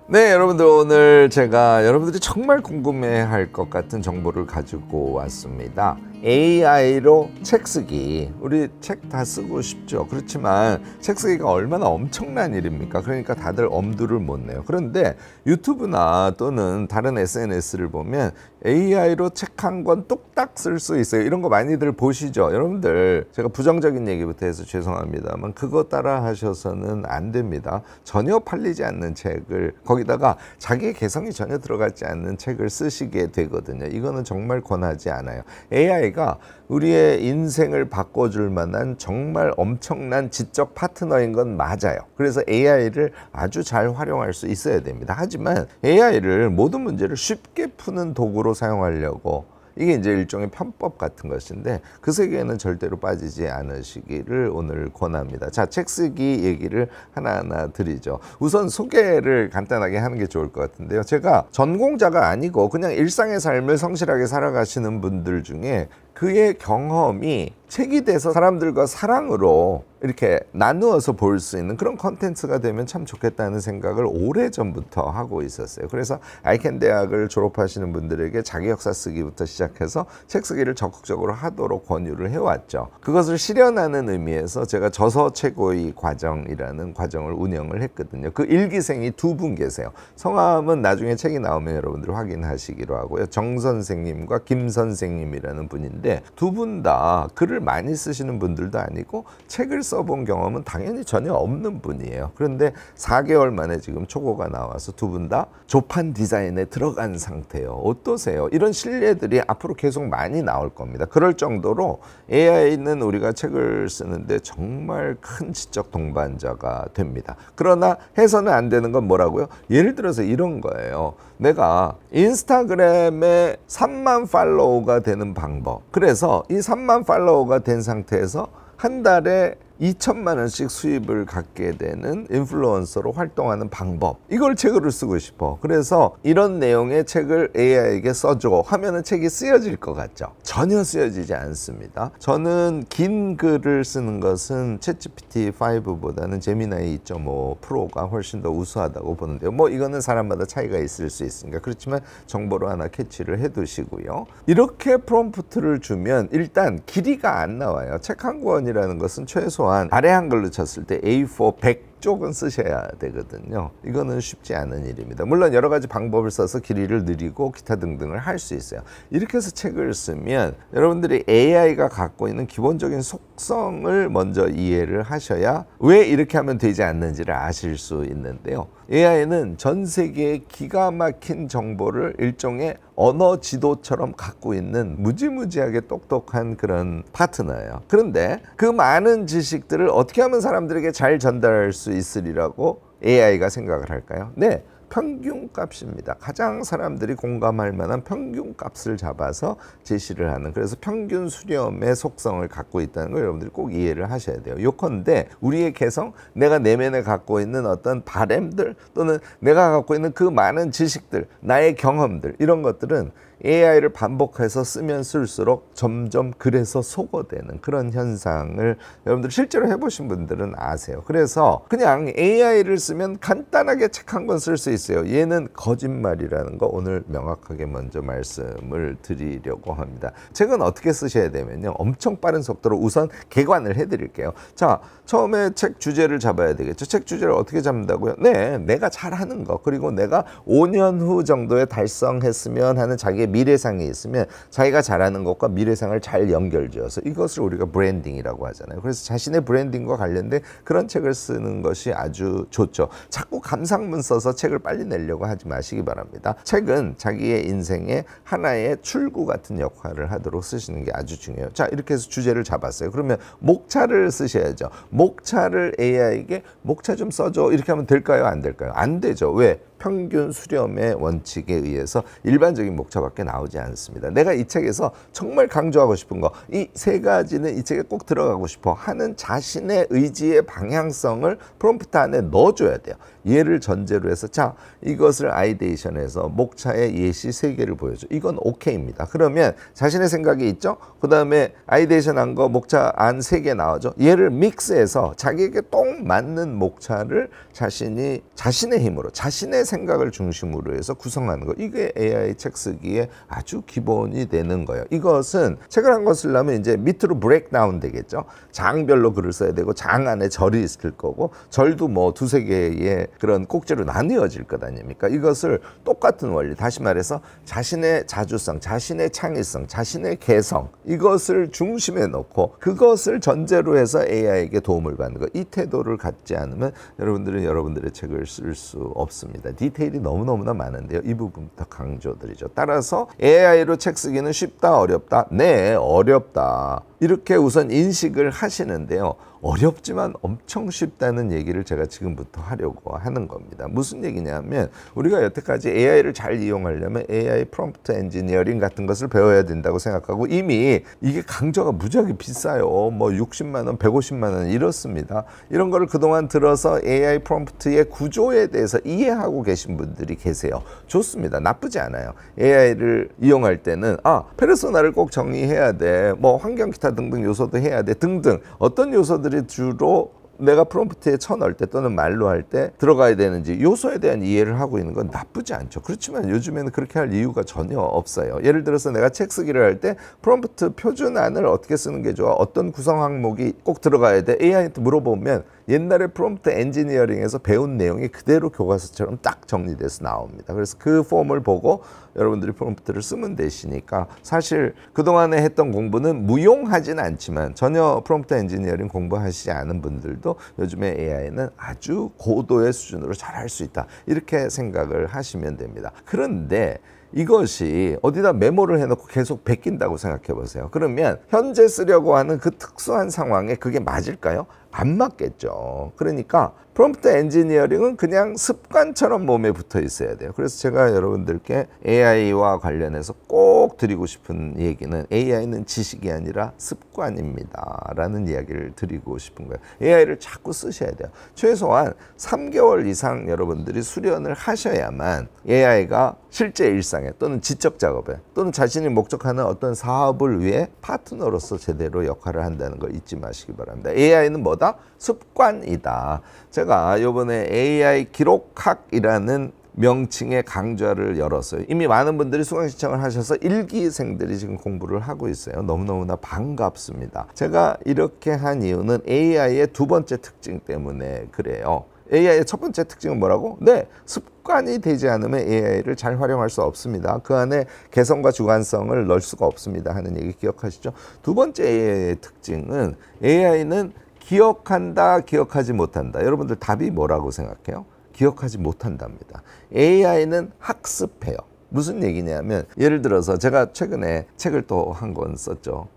네, 여러분들 오늘 제가 여러분들이 정말 궁금해할 것 같은 정보를 가지고 왔습니다. AI로 책 쓰기. 우리 책 다 쓰고 싶죠. 그렇지만 책 쓰기가 얼마나 엄청난 일입니까? 그러니까 다들 엄두를 못 내요. 그런데 유튜브나 또는 다른 SNS를 보면 AI로 책 한 권 뚝딱 쓸 수 있어요. 이런 거 많이들 보시죠. 여러분들 제가 부정적인 얘기부터 해서 죄송합니다만 그거 따라 하셔서는 안 됩니다. 전혀 팔리지 않는 책을, 거기다가 자기의 개성이 전혀 들어가지 않는 책을 쓰시게 되거든요. 이거는 정말 권하지 않아요. AI가 우리의 인생을 바꿔줄 만한 정말 엄청난 지적 파트너인 건 맞아요. 그래서 AI를 아주 잘 활용할 수 있어야 됩니다. 하지만 AI를 모든 문제를 쉽게 푸는 도구로 사용하려고, 이게 이제 일종의 편법 같은 것인데 그 세계에는 절대로 빠지지 않으시기를 오늘 권합니다. 자, 책 쓰기 얘기를 하나하나 드리죠. 우선 소개를 간단하게 하는 게 좋을 것 같은데요. 제가 전공자가 아니고 그냥 일상의 삶을 성실하게 살아가시는 분들 중에 그의 경험이 책이 돼서 사람들과 사랑으로 이렇게 나누어서 볼 수 있는 그런 컨텐츠가 되면 참 좋겠다는 생각을 오래전부터 하고 있었어요. 그래서 아이캔 대학을 졸업하시는 분들에게 자기 역사 쓰기부터 시작해서 책 쓰기를 적극적으로 하도록 권유를 해왔죠. 그것을 실현하는 의미에서 제가 저서 최고의 과정이라는 과정을 운영을 했거든요. 그 일기생이 두 분 계세요. 성함은 나중에 책이 나오면 여러분들 확인하시기로 하고요. 정 선생님과 김 선생님이라는 분인데 두 분 다 글을 많이 쓰시는 분들도 아니고 책을 써본 경험은 당연히 전혀 없는 분이에요. 그런데 4개월 만에 지금 초고가 나와서 두 분 다 조판 디자인에 들어간 상태예요. 어떠세요? 이런 신뢰들이 앞으로 계속 많이 나올 겁니다. 그럴 정도로 AI는 우리가 책을 쓰는데 정말 큰 지적 동반자가 됩니다. 그러나 해서는 안 되는 건 뭐라고요? 예를 들어서 이런 거예요. 내가 인스타그램에 3만 팔로워가 되는 방법. 그래서 이 3만 팔로워가 된 상태에서 한 달에 2천만 원씩 수입을 갖게 되는 인플루언서로 활동하는 방법, 이걸 책으로 쓰고 싶어. 그래서 이런 내용의 책을 AI에게 써줘 하면은 책이 쓰여질 것 같죠? 전혀 쓰여지지 않습니다. 저는 긴 글을 쓰는 것은 챗GPT5보다는 제미나이 2.5 프로가 훨씬 더 우수하다고 보는데요. 뭐 이거는 사람마다 차이가 있을 수 있으니까. 그렇지만 정보로 하나 캐치를 해 두시고요. 이렇게 프롬프트를 주면 일단 길이가 안 나와요. 책 한 권이라는 것은 최소 아래 한글로 쳤을 때 A4 100쪽은 쓰셔야 되거든요. 이거는 쉽지 않은 일입니다. 물론 여러 가지 방법을 써서 길이를 늘리고 기타 등등을 할 수 있어요. 이렇게 해서 책을 쓰면 여러분들이 AI가 갖고 있는 기본적인 속성을 먼저 이해를 하셔야 왜 이렇게 하면 되지 않는지를 아실 수 있는데요. AI는 전 세계의 기가 막힌 정보를 일종의 언어 지도처럼 갖고 있는 무지무지하게 똑똑한 그런 파트너예요. 그런데 그 많은 지식들을 어떻게 하면 사람들에게 잘 전달할 수 있으리라고 AI가 생각을 할까요? 네, 평균값입니다. 가장 사람들이 공감할 만한 평균값을 잡아서 제시를 하는, 그래서 평균 수렴의 속성을 갖고 있다는 걸 여러분들이 꼭 이해를 하셔야 돼요. 요컨대 우리의 개성, 내가 내면에 갖고 있는 어떤 바램들 또는 내가 갖고 있는 그 많은 지식들, 나의 경험들, 이런 것들은 AI를 반복해서 쓰면 쓸수록 점점 그래서 소거되는 그런 현상을 여러분들 실제로 해보신 분들은 아세요. 그래서 그냥 AI를 쓰면 간단하게 책 한 권 쓸 수 있어요. 얘는 거짓말이라는 거 오늘 명확하게 먼저 말씀을 드리려고 합니다. 책은 어떻게 쓰셔야 되면요, 엄청 빠른 속도로 우선 개관을 해드릴게요. 자, 처음에 책 주제를 잡아야 되겠죠. 책 주제를 어떻게 잡는다고요? 네, 내가 잘하는 거, 그리고 내가 5년 후 정도에 달성했으면 하는 자기의 미래상이 있으면 자기가 잘하는 것과 미래상을 잘 연결지어서, 이것을 우리가 브랜딩이라고 하잖아요. 그래서 자신의 브랜딩과 관련된 그런 책을 쓰는 것이 아주 좋죠. 자꾸 감상문 써서 책을 빨리 내려고 하지 마시기 바랍니다. 책은 자기의 인생의 하나의 출구 같은 역할을 하도록 쓰시는 게 아주 중요해요. 자, 이렇게 해서 주제를 잡았어요. 그러면 목차를 쓰셔야죠. 목차를 AI에게 목차 좀 써줘, 이렇게 하면 될까요? 안 될까요? 안 되죠. 왜? 평균 수렴의 원칙에 의해서 일반적인 목차밖에 나오지 않습니다. 내가 이 책에서 정말 강조하고 싶은 거, 이 세 가지는 이 책에 꼭 들어가고 싶어 하는 자신의 의지의 방향성을 프롬프트 안에 넣어줘야 돼요. 얘를 전제로 해서, 자, 이것을 아이데이션해서 목차의 예시 3개를 보여줘. 이건 오케이입니다. 그러면 자신의 생각이 있죠? 그 다음에 아이데이션 한 거 목차 안 3개 나오죠? 얘를 믹스해서 자기에게 딱 맞는 목차를 자신이 자신의 힘으로, 자신의 생각을 중심으로 해서 구성하는 거, 이게 AI 책 쓰기에 아주 기본이 되는 거예요. 이것은 책을 한 권 쓰려면 이제 밑으로 브레이크다운 되겠죠. 장별로 글을 써야 되고 장 안에 절이 있을 거고 절도 뭐 두세 개의 그런 꼭지로 나뉘어질 것 아닙니까? 이것을 똑같은 원리, 다시 말해서 자신의 자주성, 자신의 창의성, 자신의 개성, 이것을 중심에 놓고 그것을 전제로 해서 AI에게 도움을 받는 것, 이 태도를 갖지 않으면 여러분들은 여러분들의 책을 쓸 수 없습니다. 디테일이 너무너무나 많은데요. 이 부분부터 강조드리죠. 따라서 AI로 책 쓰기는 쉽다, 어렵다? 네, 어렵다. 이렇게 우선 인식을 하시는데요. 어렵지만 엄청 쉽다는 얘기를 제가 지금부터 하려고 하는 겁니다. 무슨 얘기냐면 우리가 여태까지 AI를 잘 이용하려면 AI 프롬프트 엔지니어링 같은 것을 배워야 된다고 생각하고 이미 이게 강좌가 무지하게 비싸요. 뭐 60만 원, 150만 원 이렇습니다. 이런 거를 그동안 들어서 AI 프롬프트의 구조에 대해서 이해하고 계신 분들이 계세요. 좋습니다. 나쁘지 않아요. AI를 이용할 때는 페르소나를 꼭 정의해야 돼. 뭐 환경 기타 등등 요소도 해야 돼. 등등 어떤 요소들이 주로 내가 프롬프트에 쳐넣을 때 또는 말로 할 때 들어가야 되는지 요소에 대한 이해를 하고 있는 건 나쁘지 않죠. 그렇지만 요즘에는 그렇게 할 이유가 전혀 없어요. 예를 들어서 내가 책 쓰기를 할 때 프롬프트 표준안을 어떻게 쓰는 게 좋아? 어떤 구성 항목이 꼭 들어가야 돼? AI한테 물어보면 옛날에 프롬프트 엔지니어링에서 배운 내용이 그대로 교과서처럼 딱 정리돼서 나옵니다. 그래서 그 폼을 보고 여러분들이 프롬프트를 쓰면 되시니까 사실 그동안에 했던 공부는 무용하진 않지만 전혀 프롬프트 엔지니어링 공부하시지 않은 분들도 요즘에 AI는 아주 고도의 수준으로 잘할 수 있다. 이렇게 생각을 하시면 됩니다. 그런데 이것이 어디다 메모를 해놓고 계속 베낀다고 생각해 보세요. 그러면 현재 쓰려고 하는 그 특수한 상황에 그게 맞을까요? 안 맞겠죠. 그러니까 프롬프트 엔지니어링은 그냥 습관처럼 몸에 붙어 있어야 돼요. 그래서 제가 여러분들께 AI와 관련해서 꼭 드리고 싶은 얘기는 AI는 지식이 아니라 습관입니다 라는 이야기를 드리고 싶은 거예요. AI를 자꾸 쓰셔야 돼요. 최소한 3개월 이상 여러분들이 수련을 하셔야만 AI가 실제 일상에 또는 지적 작업에 또는 자신이 목적하는 어떤 사업을 위해 파트너로서 제대로 역할을 한다는 걸 잊지 마시기 바랍니다. AI는 뭐다? 습관이다. 제가 이번에 AI 기록학이라는 명칭의 강좌를 열었어요. 이미 많은 분들이 수강 신청을 하셔서 1기생들이 지금 공부를 하고 있어요. 너무너무나 반갑습니다. 제가 이렇게 한 이유는 AI의 두 번째 특징 때문에 그래요. AI의 첫 번째 특징은 뭐라고? 네, 습관이 되지 않으면 AI를 잘 활용할 수 없습니다. 그 안에 개성과 주관성을 넣을 수가 없습니다 하는 얘기 기억하시죠? 두 번째 AI의 특징은 AI는 기억한다, 기억하지 못한다. 여러분들 답이 뭐라고 생각해요? 기억하지 못한답니다. AI는 학습해요. 무슨 얘기냐면 예를 들어서 제가 최근에 책을 또 한 권 썼죠.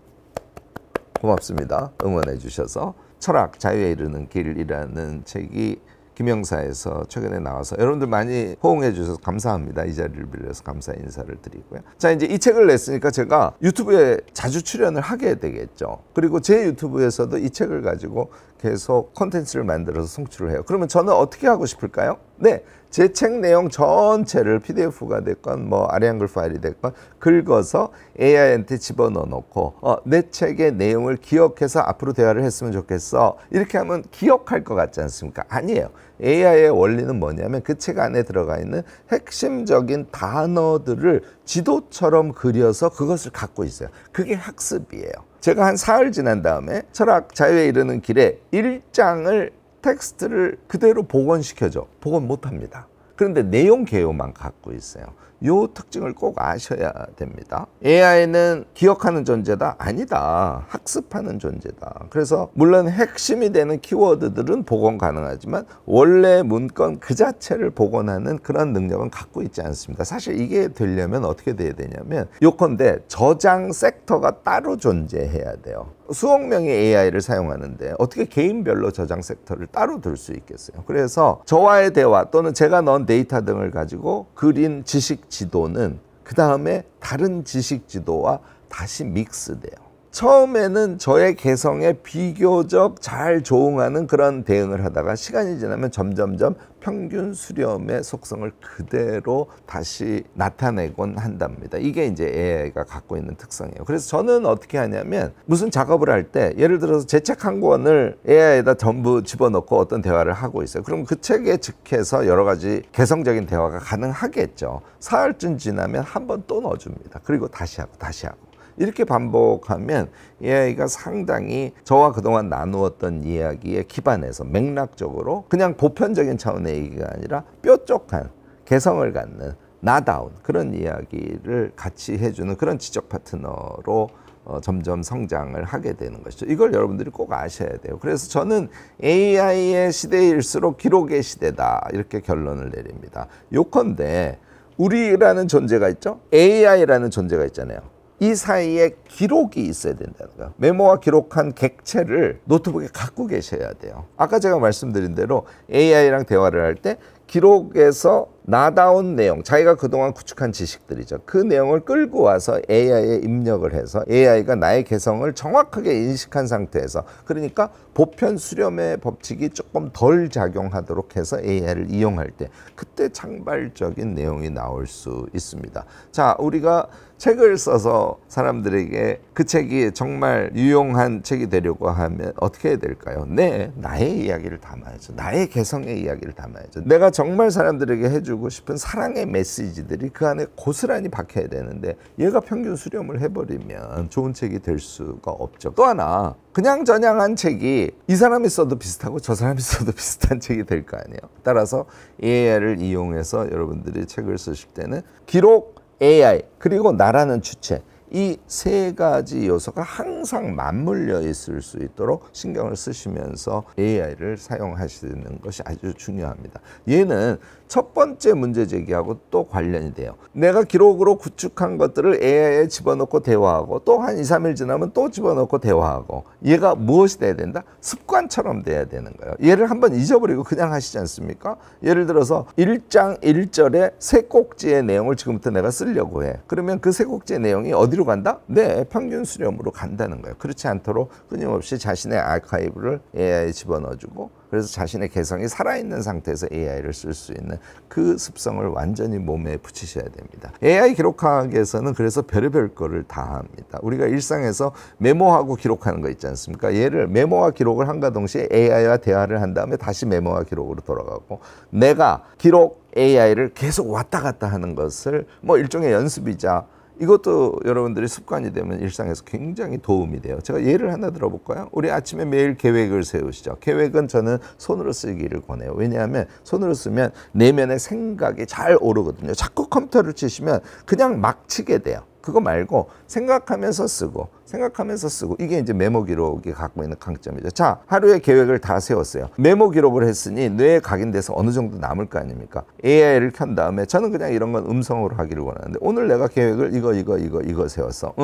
고맙습니다. 응원해 주셔서. 철학, 자유에 이르는 길이라는 책이 김영사에서 최근에 나와서 여러분들 많이 호응해 주셔서 감사합니다. 이 자리를 빌려서 감사 인사를 드리고요. 자, 이제 이 책을 냈으니까 제가 유튜브에 자주 출연을 하게 되겠죠. 그리고 제 유튜브에서도 이 책을 가지고 계속 콘텐츠를 만들어서 송출을 해요. 그러면 저는 어떻게 하고 싶을까요? 네, 제 책 내용 전체를 PDF가 됐건 뭐 아래 한글 파일이 됐건 긁어서 AI한테 집어넣어 놓고 내 책의 내용을 기억해서 앞으로 대화를 했으면 좋겠어. 이렇게 하면 기억할 것 같지 않습니까? 아니에요. AI의 원리는 뭐냐면 그 책 안에 들어가 있는 핵심적인 단어들을 지도처럼 그려서 그것을 갖고 있어요. 그게 학습이에요. 제가 한 사흘 지난 다음에 철학 자유에 이르는 길에 1장을 텍스트를 그대로 복원시켜줘. 복원 못합니다. 그런데 내용 개요만 갖고 있어요. 요 특징을 꼭 아셔야 됩니다. AI는 기억하는 존재다? 아니다. 학습하는 존재다. 그래서 물론 핵심이 되는 키워드들은 복원 가능하지만 원래 문건 그 자체를 복원하는 그런 능력은 갖고 있지 않습니다. 사실 이게 되려면 어떻게 돼야 되냐면 요컨대 저장 섹터가 따로 존재해야 돼요. 수억 명의 AI를 사용하는데 어떻게 개인별로 저장 섹터를 따로 둘 수 있겠어요? 그래서 저와의 대화 또는 제가 넣은 데이터 등을 가지고 그린 지식 지도는 그 다음에 다른 지식 지도와 다시 믹스돼요. 처음에는 저의 개성에 비교적 잘 조응하는 그런 대응을 하다가 시간이 지나면 점점점 평균 수렴의 속성을 그대로 다시 나타내곤 한답니다. 이게 이제 AI가 갖고 있는 특성이에요. 그래서 저는 어떻게 하냐면 무슨 작업을 할 때 예를 들어서 제 책 한 권을 AI에다 전부 집어넣고 어떤 대화를 하고 있어요. 그럼 그 책에 즉해서 여러 가지 개성적인 대화가 가능하겠죠. 사흘쯤 지나면 한 번 또 넣어줍니다. 그리고 다시 하고 다시 하고. 이렇게 반복하면 AI가 상당히 저와 그동안 나누었던 이야기에 기반해서 맥락적으로 그냥 보편적인 차원의 얘기가 아니라 뾰족한 개성을 갖는 나다운 그런 이야기를 같이 해주는 그런 지적 파트너로 점점 성장을 하게 되는 것이죠. 이걸 여러분들이 꼭 아셔야 돼요. 그래서 저는 AI의 시대일수록 기록의 시대다 이렇게 결론을 내립니다. 요컨대 우리라는 존재가 있죠. AI라는 존재가 있잖아요. 이 사이에 기록이 있어야 된다는 거예요. 메모와 기록한 객체를 노트북에 갖고 계셔야 돼요. 아까 제가 말씀드린 대로 AI랑 대화를 할 때 기록에서 나다운 내용, 자기가 그동안 구축한 지식들이죠. 그 내용을 끌고 와서 AI에 입력을 해서 AI가 나의 개성을 정확하게 인식한 상태에서, 그러니까 보편 수렴의 법칙이 조금 덜 작용하도록 해서 AI를 이용할 때 그때 창발적인 내용이 나올 수 있습니다. 자, 우리가 책을 써서 사람들에게 그 책이 정말 유용한 책이 되려고 하면 어떻게 해야 될까요? 나의 이야기를 담아야죠. 나의 개성의 이야기를 담아야죠. 내가 정말 사람들에게 해주고 싶은 사랑의 메시지들이 그 안에 고스란히 박혀야 되는데 얘가 평균 수렴을 해버리면 좋은 책이 될 수가 없죠. 또 하나, 그냥저냥한 책이 이 사람이 써도 비슷하고 저 사람이 써도 비슷한 책이 될 거 아니에요. 따라서 AI를 이용해서 여러분들이 책을 쓰실 때는 기록, AI 그리고 나라는 주체, 이 세 가지 요소가 항상 맞물려 있을 수 있도록 신경을 쓰시면서 AI를 사용하시는 것이 아주 중요합니다. 얘는 첫 번째 문제 제기하고 또 관련이 돼요. 내가 기록으로 구축한 것들을 AI에 집어넣고 대화하고 또 한 2, 3일 지나면 또 집어넣고 대화하고, 얘가 무엇이 돼야 된다? 습관처럼 돼야 되는 거예요. 얘를 한번 잊어버리고 그냥 하시지 않습니까? 예를 들어서 1장 1절에 세 꼭지의 내용을 지금부터 내가 쓰려고 해. 그러면 그 세 꼭지의 내용이 어디로 간다? 평균 수렴으로 간다는 거예요. 그렇지 않도록 끊임없이 자신의 아카이브를 AI에 집어넣어주고, 그래서 자신의 개성이 살아있는 상태에서 AI를 쓸 수 있는 그 습성을 완전히 몸에 붙이셔야 됩니다. AI 기록학에서는 그래서 별의별 거를 다 합니다. 우리가 일상에서 메모하고 기록하는 거 있지 않습니까? 얘를 메모와 기록을 한가 동시에 AI와 대화를 한 다음에 다시 메모와 기록으로 돌아가고, 내가 기록 AI를 계속 왔다 갔다 하는 것을 뭐 일종의 연습이자, 이것도 여러분들이 습관이 되면 일상에서 굉장히 도움이 돼요. 제가 예를 하나 들어볼까요? 우리 아침에 매일 계획을 세우시죠. 계획은 저는 손으로 쓰기를 권해요. 왜냐하면 손으로 쓰면 내면의 생각이 잘 오르거든요. 자꾸 컴퓨터를 치시면 그냥 막 치게 돼요. 그거 말고 생각하면서 쓰고 이게 이제 메모 기록이 갖고 있는 강점이죠. 자, 하루의 계획을 다 세웠어요. 메모 기록을 했으니 뇌에 각인돼서 어느 정도 남을 거 아닙니까? AI를 켠 다음에 저는 그냥 이런 건 음성으로 하기를 원하는데, 오늘 내가 계획을 이거 세웠어.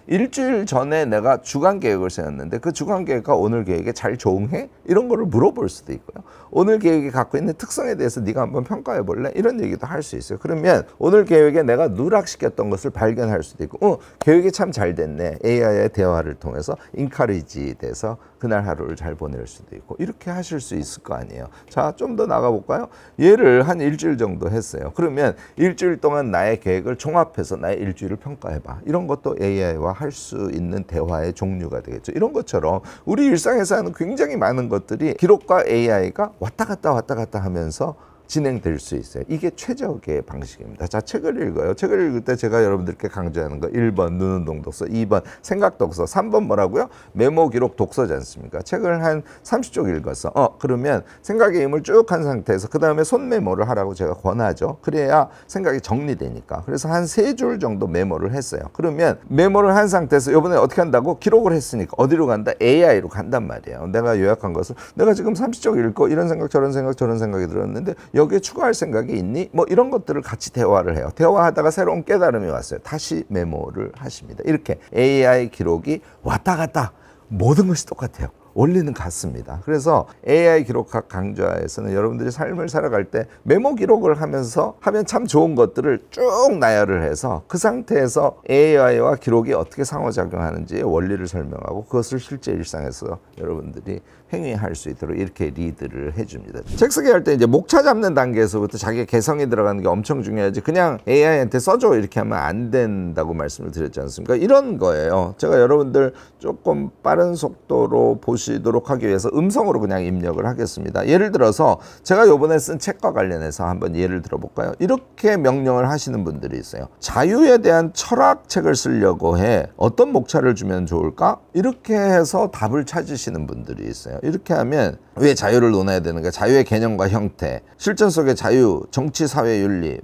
일주일 전에 내가 주간 계획을 세웠는데 그 주간 계획과 오늘 계획에 잘 조응해? 이런 거를 물어볼 수도 있고요. 오늘 계획이 갖고 있는 특성에 대해서 네가 한번 평가해 볼래? 이런 얘기도 할 수 있어요. 그러면 오늘 계획에 내가 누락시켰던 것을 발견할 수도 있고, 계획이 참 잘 됐네. AI의 대화를 통해서 인카리지 돼서 그날 하루를 잘 보낼 수도 있고, 이렇게 하실 수 있을 거 아니에요. 자, 좀 더 나가볼까요? 얘를 한 일주일 정도 했어요. 그러면 일주일 동안 나의 계획을 종합해서 나의 일주일을 평가해봐. 이런 것도 AI와 할 수 있는 대화의 종류가 되겠죠. 이런 것처럼 우리 일상에서 하는 굉장히 많은 것들이 기록과 AI가 왔다 갔다 하면서 진행될 수 있어요. 이게 최적의 방식입니다. 자, 책을 읽어요. 책을 읽을 때 제가 여러분들께 강조하는 거 1번 눈운동 독서, 2번 생각 독서, 3번 뭐라고요? 메모 기록 독서지 않습니까? 책을 한 30쪽 읽었어. 그러면 생각의 힘을 쭉 한 상태에서 그 다음에 손 메모를 하라고 제가 권하죠. 그래야 생각이 정리되니까. 그래서 한 3줄 정도 메모를 했어요. 그러면 메모를 한 상태에서 이번에 어떻게 한다고? 기록을 했으니까 어디로 간다? AI로 간단 말이에요. 내가 요약한 것을 내가 지금 30쪽 읽고 이런 생각 저런 생각이 들었는데 여기에 추가할 생각이 있니? 뭐 이런 것들을 같이 대화를 해요. 대화하다가 새로운 깨달음이 왔어요. 다시 메모를 하십니다. 이렇게 AI 기록이 왔다 갔다 모든 것이 똑같아요. 원리는 같습니다. 그래서 AI 기록학 강좌에서는 여러분들이 삶을 살아갈 때 메모 기록을 하면서 하면 참 좋은 것들을 쭉 나열을 해서 그 상태에서 AI와 기록이 어떻게 상호작용하는지의 원리를 설명하고 그것을 실제 일상에서 여러분들이 행위할 수 있도록 이렇게 리드를 해줍니다. 책 쓰기 할 때 이제 목차 잡는 단계에서부터 자기의 개성이 들어가는 게 엄청 중요하지 그냥 AI한테 써줘 이렇게 하면 안 된다고 말씀을 드렸지 않습니까? 이런 거예요. 제가 여러분들 조금 빠른 속도로 보시도록 하기 위해서 음성으로 그냥 입력을 하겠습니다. 예를 들어서 제가 요번에 쓴 책과 관련해서 한번 예를 들어볼까요? 이렇게 명령을 하시는 분들이 있어요. 자유에 대한 철학책을 쓰려고 해. 어떤 목차를 주면 좋을까? 이렇게 해서 답을 찾으시는 분들이 있어요. 이렇게 하면 왜 자유를 논해야 되는가? 자유의 개념과 형태, 실전 속의 자유, 정치, 사회, 윤리,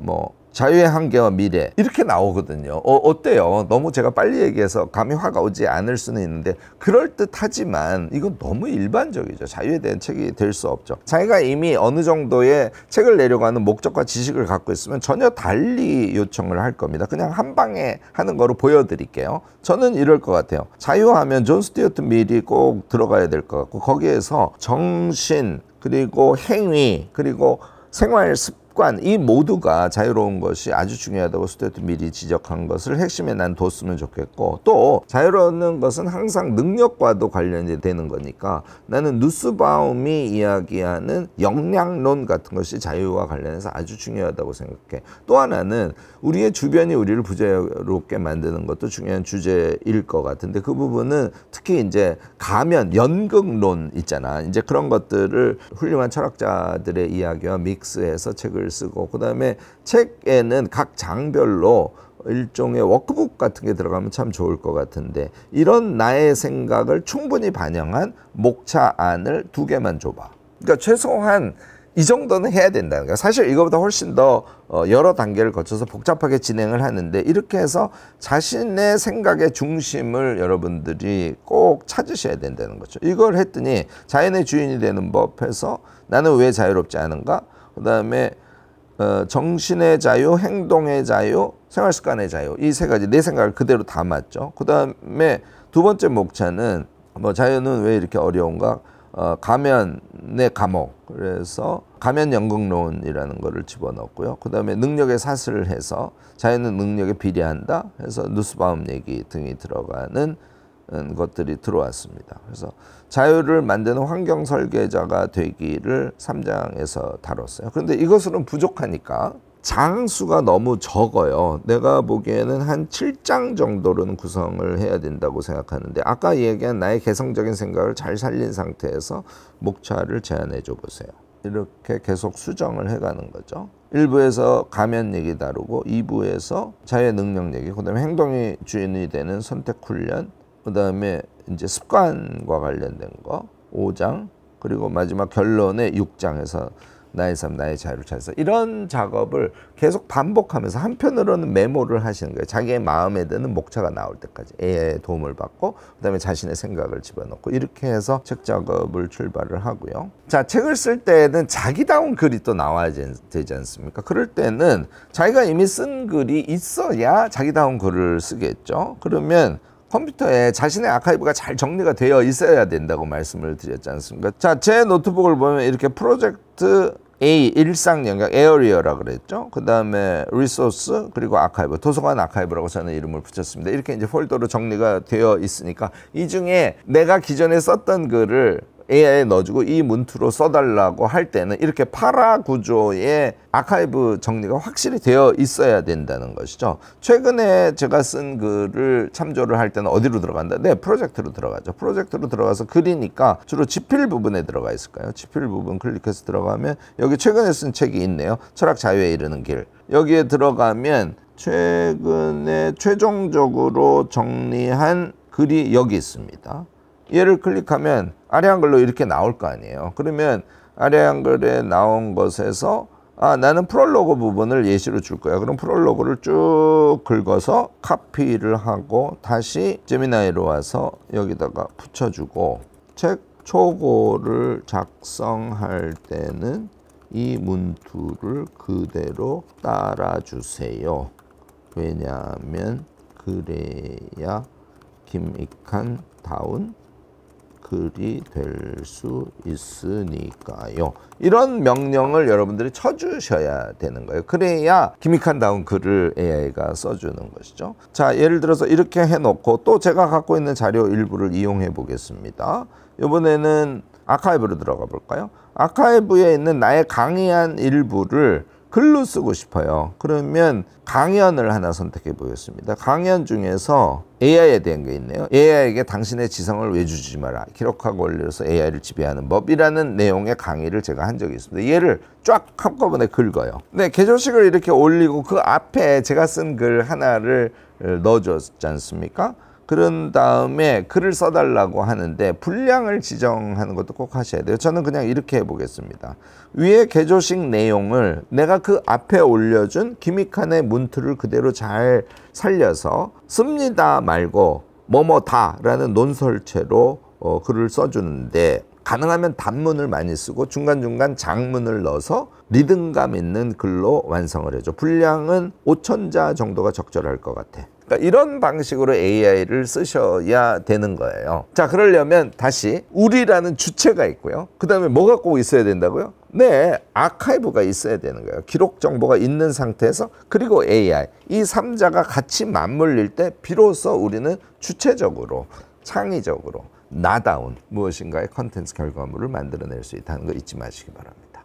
자유의 한계와 미래 이렇게 나오거든요. 어때요? 너무 제가 빨리 얘기해서 감이 화가 오지 않을 수는 있는데 그럴듯하지만 이건 너무 일반적이죠. 자유에 대한 책이 될 수 없죠. 자기가 이미 어느 정도의 책을 내려고 하는 목적과 지식을 갖고 있으면 전혀 달리 요청을 할 겁니다. 그냥 한 방에 하는 거로 보여드릴게요. 저는 이럴 것 같아요. 자유하면 존 스튜어트 밀이 꼭 들어가야 될 것 같고 거기에서 정신 그리고 행위 그리고 생활 습관 이 모두가 자유로운 것이 아주 중요하다고 스튜어트 밀이 지적한 것을 핵심에 난 뒀으면 좋겠고 또 자유로운 것은 항상 능력과도 관련이 되는 거니까 나는 누스바움이 이야기하는 역량론 같은 것이 자유와 관련해서 아주 중요하다고 생각해. 또 하나는 우리의 주변이 우리를 부자유롭게 만드는 것도 중요한 주제일 것 같은데 그 부분은 특히 이제 가면 연극론 있잖아. 이제 그런 것들을 훌륭한 철학자들의 이야기와 믹스해서 책을 쓰고 그 다음에 책에는 각 장별로 일종의 워크북 같은 게 들어가면 참 좋을 것 같은데 이런 나의 생각을 충분히 반영한 목차안을 2개만 줘봐. 그러니까 최소한 이 정도는 해야 된다는 거야. 사실 이거보다 훨씬 더 여러 단계를 거쳐서 복잡하게 진행을 하는데 이렇게 해서 자신의 생각의 중심을 여러분들이 꼭 찾으셔야 된다는 거죠. 이걸 했더니 자연의 주인이 되는 법에서 나는 왜 자유롭지 않은가? 그 다음에 정신의 자유, 행동의 자유, 생활습관의 자유 이 3가지 내 생각을 그대로 담았죠. 그 다음에 2번째 목차는 자유는 왜 이렇게 어려운가? 가면의 감옥 그래서 가면 연극론이라는 거를 집어넣었고요. 그 다음에 능력의 사슬을 해서 자유는 능력에 비례한다 해서 누스바움 얘기 등이 들어가는 것들이 들어왔습니다. 그래서 자유를 만드는 환경 설계자가 되기를 3장에서 다뤘어요. 그런데 이것으로는 부족하니까 장수가 너무 적어요. 내가 보기에는 한 7장 정도로는 구성을 해야 된다고 생각하는데 아까 얘기한 나의 개성적인 생각을 잘 살린 상태에서 목차를 제안해 줘 보세요. 이렇게 계속 수정을 해가는 거죠. 1부에서 가면 얘기 다루고 2부에서 자유의 능력 얘기 그 다음에 행동이 주인이 되는 선택 훈련 그 다음에 이제 습관과 관련된 거 5장 그리고 마지막 결론의 6장에서 나의 삶, 나의 자유를 찾아서 이런 작업을 계속 반복하면서 한편으로는 메모를 하시는 거예요. 자기의 마음에 드는 목차가 나올 때까지 AI의 도움을 받고 그 다음에 자신의 생각을 집어넣고 이렇게 해서 책 작업을 출발을 하고요. 자, 책을 쓸 때는 자기다운 글이 또 나와야 되지 않습니까? 그럴 때는 자기가 이미 쓴 글이 있어야 자기다운 글을 쓰겠죠. 그러면 컴퓨터에 자신의 아카이브가 잘 정리가 되어 있어야 된다고 말씀을 드렸지 않습니까? 자, 제 노트북을 보면 이렇게 프로젝트 A 일상 영역 에어리어라 그랬죠. 그 다음에 리소스 그리고 아카이브 도서관 아카이브라고 저는 이름을 붙였습니다. 이렇게 이제 폴더로 정리가 되어 있으니까 이 중에 내가 기존에 썼던 글을 AI에 넣어주고 이 문투로 써달라고 할 때는 이렇게 파라 구조의 아카이브 정리가 확실히 되어 있어야 된다는 것이죠. 최근에 제가 쓴 글을 참조를 할 때는 어디로 들어간다? 네, 프로젝트로 들어가죠. 프로젝트로 들어가서 글이니까 주로 지필 부분에 들어가 있을까요? 지필 부분 클릭해서 들어가면 여기 최근에 쓴 책이 있네요. 철학 자유에 이르는 길. 여기에 들어가면 최근에 최종적으로 정리한 글이 여기 있습니다. 얘를 클릭하면 아래 한글로 이렇게 나올 거 아니에요. 그러면 아래 한글에 나온 것에서 나는 프롤로그 부분을 예시로 줄 거야. 그럼 프롤로그를 쭉 긁어서 카피를 하고 다시 제미나이로 와서 여기다가 붙여주고 책 초고를 작성할 때는 이 문투를 그대로 따라주세요. 왜냐하면 그래야 김익한 다운 글이 될 수 있으니까요. 이런 명령을 여러분들이 쳐주셔야 되는 거예요. 그래야 기믹한다운 글을 AI가 써주는 것이죠. 자, 예를 들어서 이렇게 해놓고 또 제가 갖고 있는 자료 일부를 이용해 보겠습니다. 이번에는 아카이브로 들어가 볼까요? 아카이브에 있는 나의 강의한 일부를 글로 쓰고 싶어요. 그러면 강연을 하나 선택해 보겠습니다. 강연 중에서 AI에 대한 게 있네요. AI에게 당신의 지성을 외주지 마라. 기록하고 올려서 AI를 지배하는 법이라는 내용의 강의를 제가 한 적이 있습니다. 얘를 쫙 한꺼번에 긁어요. 네, 개조식을 이렇게 올리고 그 앞에 제가 쓴 글 하나를 넣어줬지 않습니까? 그런 다음에 글을 써달라고 하는데 분량을 지정하는 것도 꼭 하셔야 돼요. 저는 그냥 이렇게 해보겠습니다. 위에 개조식 내용을 내가 그 앞에 올려준 기믹한의 문틀을 그대로 잘 살려서 씁니다 말고 뭐뭐다 라는 논설체로 글을 써주는데, 가능하면 단문을 많이 쓰고 중간중간 장문을 넣어서 리듬감 있는 글로 완성을 해줘. 분량은 5,000자 정도가 적절할 것 같아. 그러니까 이런 방식으로 AI를 쓰셔야 되는 거예요. 자, 그러려면 다시 우리라는 주체가 있고요. 그 다음에 뭐가 꼭 있어야 된다고요? 네, 아카이브가 있어야 되는 거예요. 기록 정보가 있는 상태에서, 그리고 AI, 이 3자가 같이 맞물릴 때 비로소 우리는 주체적으로, 창의적으로 나다운 무엇인가의 컨텐츠 결과물을 만들어낼 수 있다는 거 잊지 마시기 바랍니다.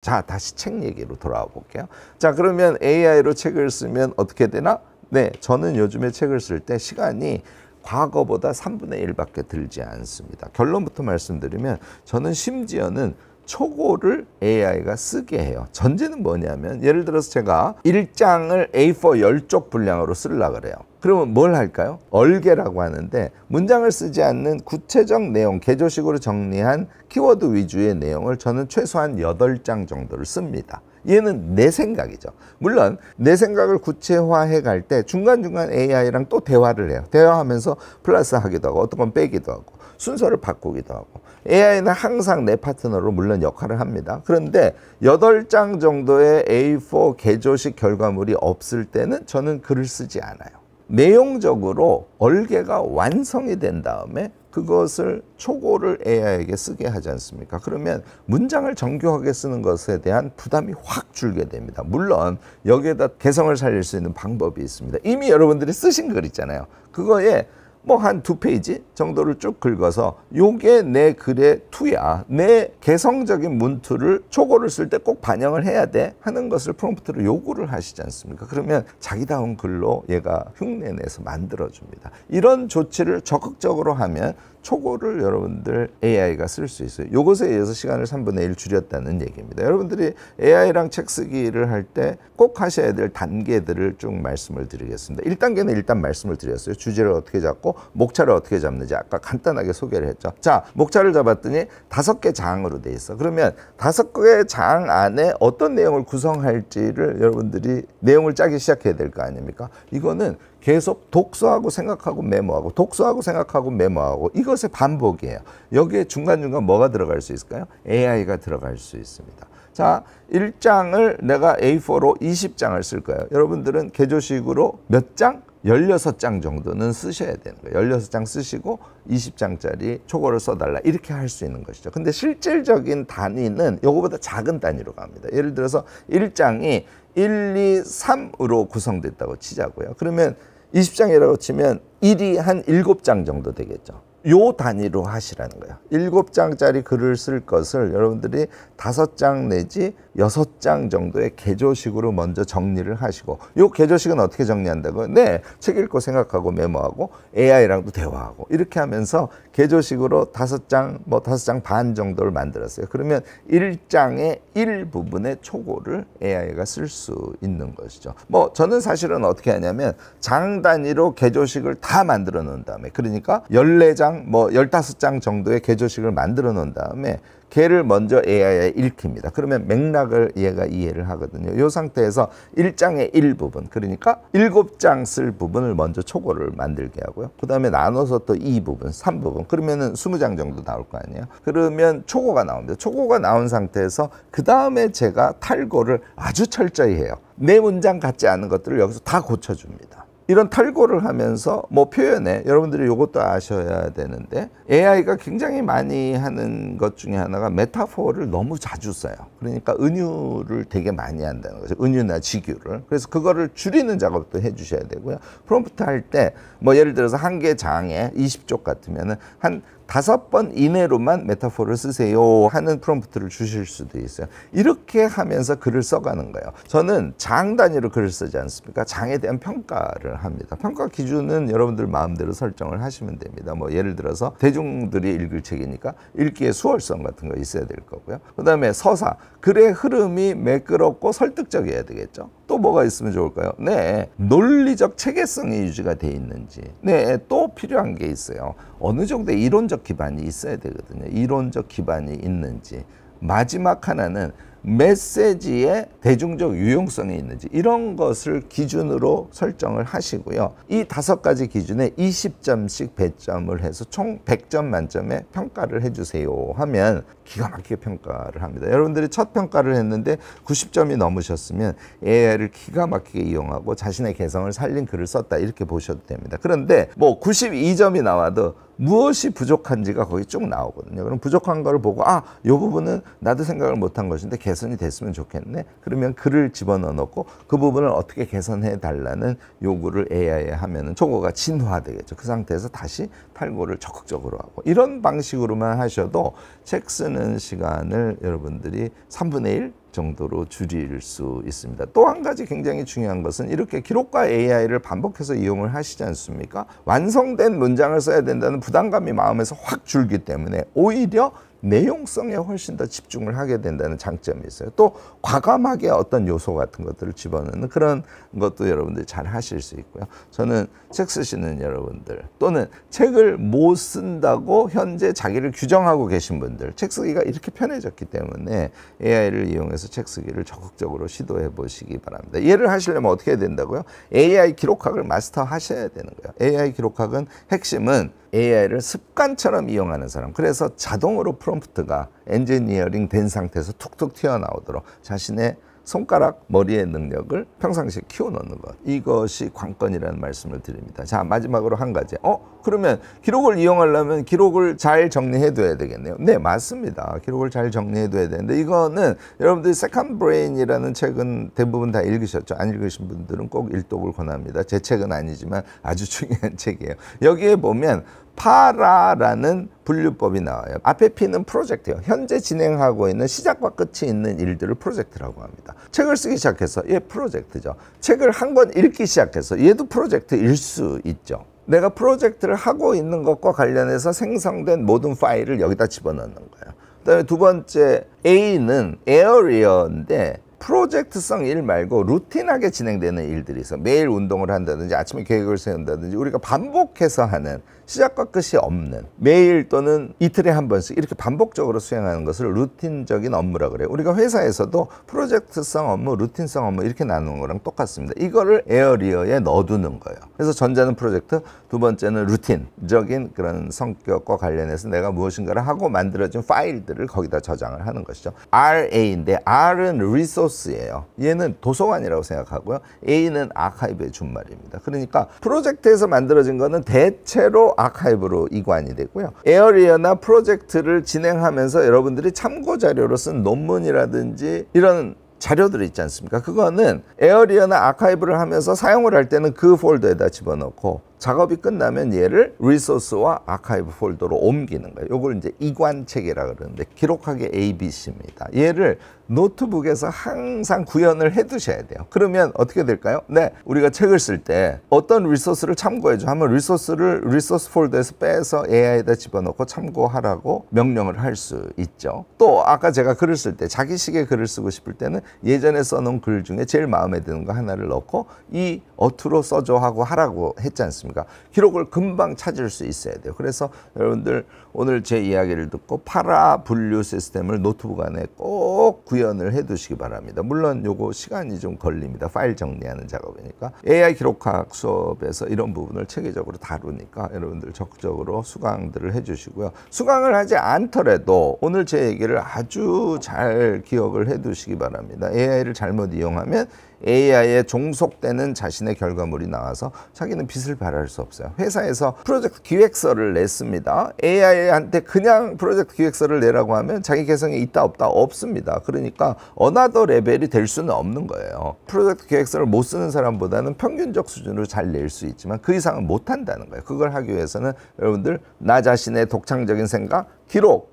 자, 다시 책 얘기로 돌아와 볼게요. 자, 그러면 AI로 책을 쓰면 어떻게 되나? 네, 저는 요즘에 책을 쓸 때 시간이 과거보다 3분의 1밖에 들지 않습니다. 결론부터 말씀드리면 저는 심지어는 초고를 AI가 쓰게 해요. 전제는 뭐냐면, 예를 들어서 제가 1장을 A4 10쪽 분량으로 쓰려고 그래요. 그러면 뭘 할까요? 얼개라고 하는데, 문장을 쓰지 않는 구체적 내용, 개조식으로 정리한 키워드 위주의 내용을 저는 최소한 8장 정도를 씁니다. 얘는 내 생각이죠. 물론 내 생각을 구체화해 갈 때 중간중간 AI랑 또 대화를 해요. 대화하면서 플러스하기도 하고 어떤 건 빼기도 하고 순서를 바꾸기도 하고. AI는 항상 내 파트너로 물론 역할을 합니다. 그런데 8장 정도의 A4 개조식 결과물이 없을 때는 저는 글을 쓰지 않아요. 내용적으로 얼개가 완성이 된 다음에 그것을 초고를 AI에게 쓰게 하지 않습니까? 그러면 문장을 정교하게 쓰는 것에 대한 부담이 확 줄게 됩니다. 물론 여기에다 개성을 살릴 수 있는 방법이 있습니다. 이미 여러분들이 쓰신 글 있잖아요. 그거에 뭐 한 2페이지 정도를 쭉 긁어서 요게 내 글의 투야, 내 개성적인 문투를 초고를 쓸 때 꼭 반영을 해야 돼 하는 것을 프롬프트로 요구를 하시지 않습니까? 그러면 자기다운 글로 얘가 흉내내서 만들어줍니다. 이런 조치를 적극적으로 하면 초고를 여러분들 AI가 쓸 수 있어요. 요것에 의해서 시간을 3분의 1 줄였다는 얘기입니다. 여러분들이 AI랑 책 쓰기를 할 때 꼭 하셔야 될 단계들을 쭉 말씀을 드리겠습니다. 1단계는 일단 말씀을 드렸어요. 주제를 어떻게 잡고 목차를 어떻게 잡는지 아까 간단하게 소개를 했죠. 자, 목차를 잡았더니 5개 장으로 돼 있어. 그러면 5개 장 안에 어떤 내용을 구성할지를 여러분들이 내용을 짜기 시작해야 될 거 아닙니까? 이거는 계속 독서하고 생각하고 메모하고 독서하고 생각하고 메모하고 이것의 반복이에요. 여기에 중간중간 뭐가 들어갈 수 있을까요? AI가 들어갈 수 있습니다. 자, 1장을 내가 A4로 20장을 쓸 거예요. 여러분들은 개조식으로 몇 장? 16장 정도는 쓰셔야 되는 거예요. 16장 쓰시고 20장짜리 초고를 써달라, 이렇게 할 수 있는 것이죠. 근데 실질적인 단위는 요거보다 작은 단위로 갑니다. 예를 들어서 1장이 1, 2, 3으로 구성됐다고 치자고요. 그러면 20장이라고 치면 1이 한 7장 정도 되겠죠. 요 단위로 하시라는 거예요. 7장짜리 글을 쓸 것을 여러분들이 5장 내지 6장 정도의 개조식으로 먼저 정리를 하시고, 요 개조식은 어떻게 정리한다고요? 네, 책 읽고 생각하고 메모하고 AI랑도 대화하고 이렇게 하면서 개조식으로 5장, 뭐 5장 반 정도를 만들었어요. 그러면 1장의 일부분의 초고를 AI가 쓸 수 있는 것이죠. 뭐 저는 사실은 어떻게 하냐면 장 단위로 개조식을 다 만들어 놓은 다음에, 그러니까 14장 뭐 15장 정도의 개조식을 만들어 놓은 다음에 걔를 먼저 AI에 읽힙니다. 그러면 맥락을 얘가 이해를 하거든요. 이 상태에서 1장의 일부분, 그러니까 7장 쓸 부분을 먼저 초고를 만들게 하고요. 그 다음에 나눠서 또 2부분, 3부분, 그러면은 20장 정도 나올 거 아니에요. 그러면 초고가 나옵니다. 초고가 나온 상태에서 그 다음에 제가 탈고를 아주 철저히 해요. 내 문장 같지 않은 것들을 여기서 다 고쳐줍니다. 이런 탈고를 하면서 뭐 표현에 여러분들이 이것도 아셔야 되는데 AI가 굉장히 많이 하는 것 중에 하나가 메타포를 너무 자주 써요. 그러니까 은유를 되게 많이 한다는 거죠. 은유나 직유를. 그래서 그거를 줄이는 작업도 해주셔야 되고요. 프롬프트 할 때 뭐 예를 들어서 한 개 장에 20쪽 같으면은 한 5번 이내로만 메타포를 쓰세요 하는 프롬프트를 주실 수도 있어요. 이렇게 하면서 글을 써가는 거예요. 저는 장 단위로 글을 쓰지 않습니까? 장에 대한 평가를 합니다. 평가 기준은 여러분들 마음대로 설정을 하시면 됩니다. 뭐 예를 들어서 대중들이 읽을 책이니까 읽기의 수월성 같은 거 있어야 될 거고요. 그 다음에 서사, 글의 흐름이 매끄럽고 설득적이어야 되겠죠. 또 뭐가 있으면 좋을까요? 네, 논리적 체계성이 유지가 돼 있는지. 네, 또 필요한 게 있어요. 어느 정도의 이론적 기반이 있어야 되거든요. 이론적 기반이 있는지. 마지막 하나는 메시지의 대중적 유용성이 있는지, 이런 것을 기준으로 설정을 하시고요. 이 5가지 기준에 20점씩 배점을 해서 총 100점 만점에 평가를 해주세요 하면 기가 막히게 평가를 합니다. 여러분들이 첫 평가를 했는데 90점이 넘으셨으면 AI를 기가 막히게 이용하고 자신의 개성을 살린 글을 썼다, 이렇게 보셔도 됩니다. 그런데 뭐 92점이 나와도 무엇이 부족한지가 거기 쭉 나오거든요. 그럼 부족한 거를 보고 이 부분은 나도 생각을 못한 것인데 개선이 됐으면 좋겠네. 그러면 글을 집어넣어 놓고 그 부분을 어떻게 개선해 달라는 요구를 AI에 하면은 저거가 진화되겠죠. 그 상태에서 다시 탈고를 적극적으로 하고, 이런 방식으로만 하셔도 책 쓰는 시간을 여러분들이 3분의 1 정도로 줄일 수 있습니다. 또 한 가지 굉장히 중요한 것은 이렇게 기록과 AI를 반복해서 이용을 하시지 않습니까? 완성된 문장을 써야 된다는 부담감이 마음에서 확 줄기 때문에 오히려 내용성에 훨씬 더 집중을 하게 된다는 장점이 있어요. 또 과감하게 어떤 요소 같은 것들을 집어넣는 그런 것도 여러분들이 잘 하실 수 있고요. 저는 책 쓰시는 여러분들, 또는 책을 못 쓴다고 현재 자기를 규정하고 계신 분들, 책 쓰기가 이렇게 편해졌기 때문에 AI를 이용해서 책 쓰기를 적극적으로 시도해 보시기 바랍니다. 이해를 하시려면 어떻게 해야 된다고요? AI 기록학을 마스터 하셔야 되는 거예요. AI 기록학은 핵심은 AI를 습관처럼 이용하는 사람, 그래서 자동으로 프롬프트가 엔지니어링 된 상태에서 툭툭 튀어나오도록 자신의 손가락, 머리의 능력을 평상시에 키워놓는 것, 이것이 관건이라는 말씀을 드립니다. 자, 마지막으로 한 가지. 그러면 기록을 이용하려면 기록을 잘 정리해 둬야 되겠네요. 네, 맞습니다. 기록을 잘 정리해 둬야 되는데, 이거는 여러분들이 세컨드 브레인이라는 책은 대부분 다 읽으셨죠? 안 읽으신 분들은 꼭 일독을 권합니다. 제 책은 아니지만 아주 중요한 책이에요. 여기에 보면 파라라는 분류법이 나와요. 앞에 P는 프로젝트예요. 현재 진행하고 있는 시작과 끝이 있는 일들을 프로젝트라고 합니다. 책을 쓰기 시작해서 얘 프로젝트죠. 책을 한 권 읽기 시작해서 얘도 프로젝트일 수 있죠. 내가 프로젝트를 하고 있는 것과 관련해서 생성된 모든 파일을 여기다 집어넣는 거예요. 그다음에 두 번째 A는 에어리어인데 프로젝트성 일 말고 루틴하게 진행되는 일들이 있어. 매일 운동을 한다든지 아침에 계획을 세운다든지 우리가 반복해서 하는, 시작과 끝이 없는, 매일 또는 이틀에 한 번씩 이렇게 반복적으로 수행하는 것을 루틴적인 업무라 그래요. 우리가 회사에서도 프로젝트성 업무, 루틴성 업무 이렇게 나누는 거랑 똑같습니다. 이거를 에어리어에 넣어두는 거예요. 그래서 전자는 프로젝트, 두 번째는 루틴적인 그런 성격과 관련해서 내가 무엇인가를 하고 만들어진 파일들을 거기다 저장을 하는 것이죠. RA인데 R은 리소스예요. 얘는 도서관이라고 생각하고요. A는 아카이브의 준말입니다. 그러니까 프로젝트에서 만들어진 거는 대체로 아카이브로 이관이 되고요. 에어리어나 프로젝트를 진행하면서 여러분들이 참고 자료로 쓴 논문이라든지 이런 자료들이 있지 않습니까? 그거는 에어리어나 아카이브를 하면서 사용을 할 때는 그 폴더에다 집어넣고 작업이 끝나면 얘를 리소스와 아카이브 폴더로 옮기는 거예요. 이걸 이제 이관체계라 그러는데 기록학의 ABC입니다. 얘를 노트북에서 항상 구현을 해 두셔야 돼요. 그러면 어떻게 될까요? 네, 우리가 책을 쓸 때 어떤 리소스를 참고해줘 하면 리소스를 리소스 폴더에서 빼서 AI에다 집어넣고 참고하라고 명령을 할 수 있죠. 또 아까 제가 글을 쓸 때 자기식의 글을 쓰고 싶을 때는 예전에 써놓은 글 중에 제일 마음에 드는 거 하나를 넣고 이 어투로 써줘 하고 하라고 했지 않습니까? 기록을 금방 찾을 수 있어야 돼요. 그래서 여러분들 오늘 제 이야기를 듣고 파라 분류 시스템을 노트북 안에 꼭 구현을 해 두시기 바랍니다. 물론 요거 시간이 좀 걸립니다. 파일 정리하는 작업이니까. AI 기록학 수업에서 이런 부분을 체계적으로 다루니까 여러분들 적극적으로 수강들을 해 주시고요. 수강을 하지 않더라도 오늘 제 얘기를 아주 잘 기억을 해 두시기 바랍니다. AI를 잘못 이용하면 AI에 종속되는 자신의 결과물이 나와서 자기는 빚을 발할 수 없어요. 회사에서 프로젝트 기획서를 냈습니다. AI한테 그냥 프로젝트 기획서를 내라고 하면 자기 개성이 있다 없다 없습니다. 그러니까 어나더 레벨이 될 수는 없는 거예요. 프로젝트 기획서를 못 쓰는 사람보다는 평균적 수준으로 잘 낼 수 있지만 그 이상은 못 한다는 거예요. 그걸 하기 위해서는 여러분들 나 자신의 독창적인 생각, 기록,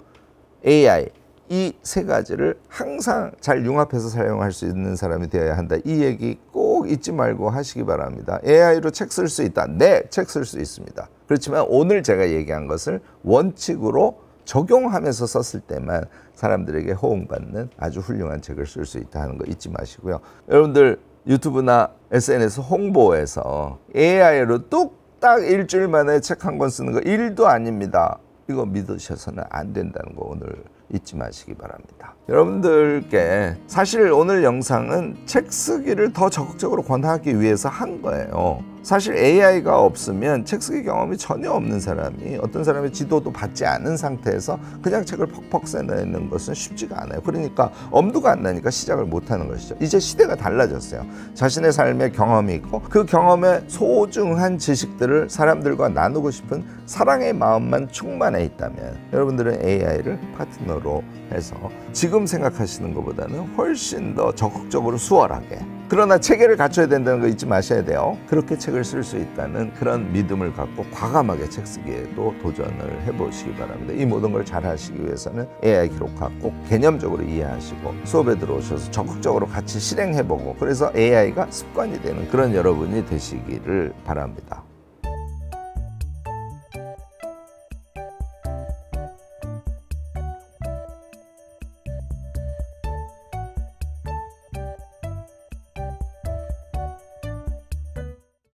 AI 이 세 가지를 항상 잘 융합해서 사용할 수 있는 사람이 되어야 한다. 이 얘기 꼭 잊지 말고 하시기 바랍니다. AI로 책 쓸 수 있다. 네, 책 쓸 수 있습니다. 그렇지만 오늘 제가 얘기한 것을 원칙으로 적용하면서 썼을 때만 사람들에게 호응받는 아주 훌륭한 책을 쓸 수 있다 하는 거 잊지 마시고요. 여러분들 유튜브나 SNS 홍보에서 AI로 뚝딱 일주일 만에 책 한 권 쓰는 거 1도 아닙니다. 이거 믿으셔서는 안 된다는 거 오늘 잊지 마시기 바랍니다. 여러분들께 사실 오늘 영상은 책 쓰기를 더 적극적으로 권하기 위해서 한 거예요. 사실 AI가 없으면 책 쓰기 경험이 전혀 없는 사람이 어떤 사람의 지도도 받지 않은 상태에서 그냥 책을 퍽퍽 써내는 것은 쉽지가 않아요. 그러니까 엄두가 안 나니까 시작을 못 하는 것이죠. 이제 시대가 달라졌어요. 자신의 삶의 경험이 있고 그 경험의 소중한 지식들을 사람들과 나누고 싶은 사랑의 마음만 충만해 있다면 여러분들은 AI를 파트너로 해서 지금 생각하시는 것보다는 훨씬 더 적극적으로 수월하게, 그러나 체계를 갖춰야 된다는 거 잊지 마셔야 돼요. 그렇게 책을 쓸 수 있다는 그런 믿음을 갖고 과감하게 책 쓰기에도 도전을 해보시기 바랍니다. 이 모든 걸 잘 하시기 위해서는 AI 기록학 꼭 개념적으로 이해하시고 수업에 들어오셔서 적극적으로 같이 실행해보고 그래서 AI가 습관이 되는 그런 여러분이 되시기를 바랍니다.